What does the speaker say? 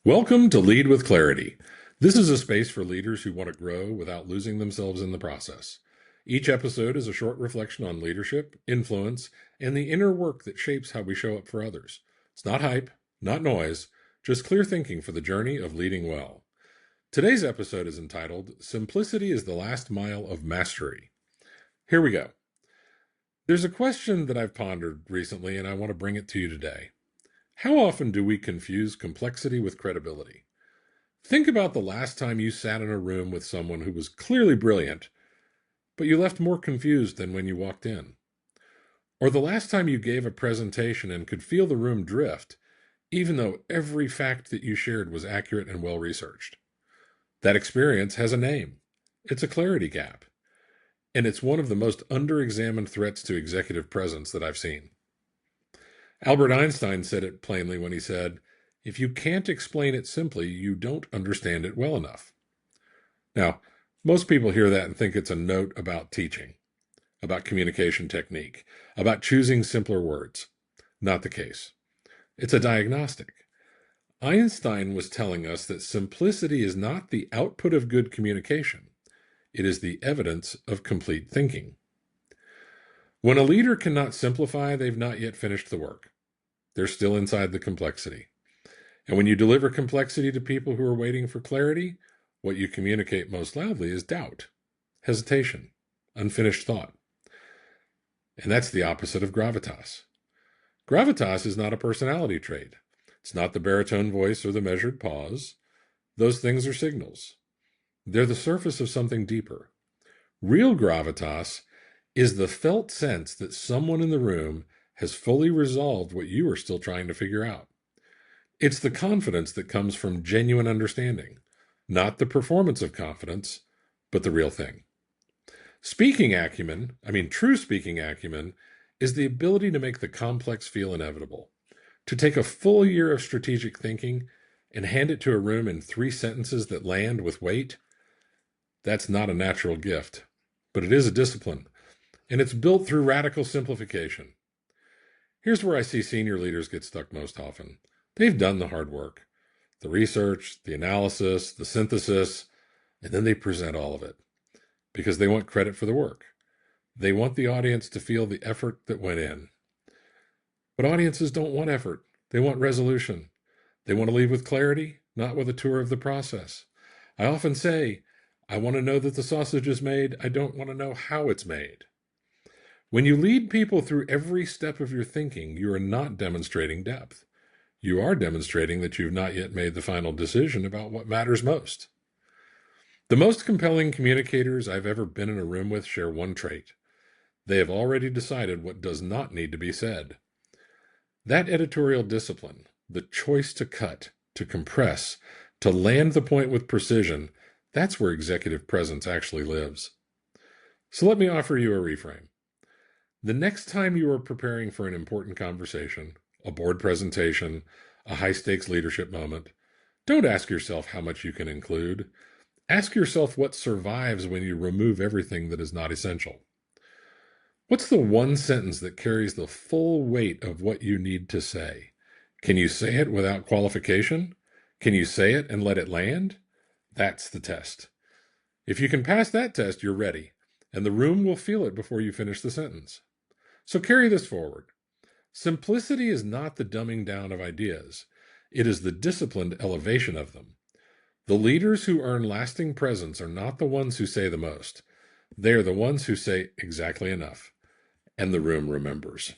Welcome to Lead with Clarity. This is a space for leaders who want to grow without losing themselves in the process. Each episode is a short reflection on leadership, influence, and the inner work that shapes how we show up for others. It's not hype, not noise, just clear thinking for the journey of leading well. Today's episode is entitled, Simplicity is the Last Mile of Mastery. Here we go. There's a question that I've pondered recently, and I want to bring it to you today. How often do we confuse complexity with credibility? Think about the last time you sat in a room with someone who was clearly brilliant, but you left more confused than when you walked in. Or the last time you gave a presentation and could feel the room drift, even though every fact that you shared was accurate and well researched. That experience has a name. It's a clarity gap. And it's one of the most underexamined threats to executive presence that I've seen. Albert Einstein said it plainly when he said, "If you can't explain it simply, you don't understand it well enough." Now, most people hear that and think it's a note about teaching, about communication technique, about choosing simpler words. Not the case. It's a diagnostic. Einstein was telling us that simplicity is not the output of good communication. It is the evidence of complete thinking. When a leader cannot simplify, they've not yet finished the work. They're still inside the complexity. And when you deliver complexity to people who are waiting for clarity, what you communicate most loudly is doubt, hesitation, unfinished thought. And that's the opposite of gravitas. Gravitas is not a personality trait. It's not the baritone voice or the measured pause. Those things are signals. They're the surface of something deeper. Real gravitas is the felt sense that someone in the room has fully resolved what you are still trying to figure out. It's the confidence that comes from genuine understanding, not the performance of confidence, but the real thing. True speaking acumen, is the ability to make the complex feel inevitable, to take a full year of strategic thinking and hand it to a room in 3 sentences that land with weight. That's not a natural gift, but it is a discipline, and it's built through radical simplification. Here's where I see senior leaders get stuck most often. They've done the hard work, the research, the analysis, the synthesis, and then they present all of it because they want credit for the work. They want the audience to feel the effort that went in. But audiences don't want effort. They want resolution. They want to leave with clarity, not with a tour of the process. I often say, I want to know that the sausage is made. I don't want to know how it's made. When you lead people through every step of your thinking, you are not demonstrating depth. You are demonstrating that you've not yet made the final decision about what matters most. The most compelling communicators I've ever been in a room with share one trait. They have already decided what does not need to be said. That editorial discipline, the choice to cut, to compress, to land the point with precision, that's where executive presence actually lives. So let me offer you a reframe. The next time you are preparing for an important conversation, a board presentation, a high-stakes leadership moment, don't ask yourself how much you can include. Ask yourself what survives when you remove everything that is not essential. What's the one sentence that carries the full weight of what you need to say? Can you say it without qualification? Can you say it and let it land? That's the test. If you can pass that test, you're ready, and the room will feel it before you finish the sentence. So carry this forward. Simplicity is not the dumbing down of ideas. It is the disciplined elevation of them. The leaders who earn lasting presence are not the ones who say the most. They are the ones who say exactly enough, and the room remembers.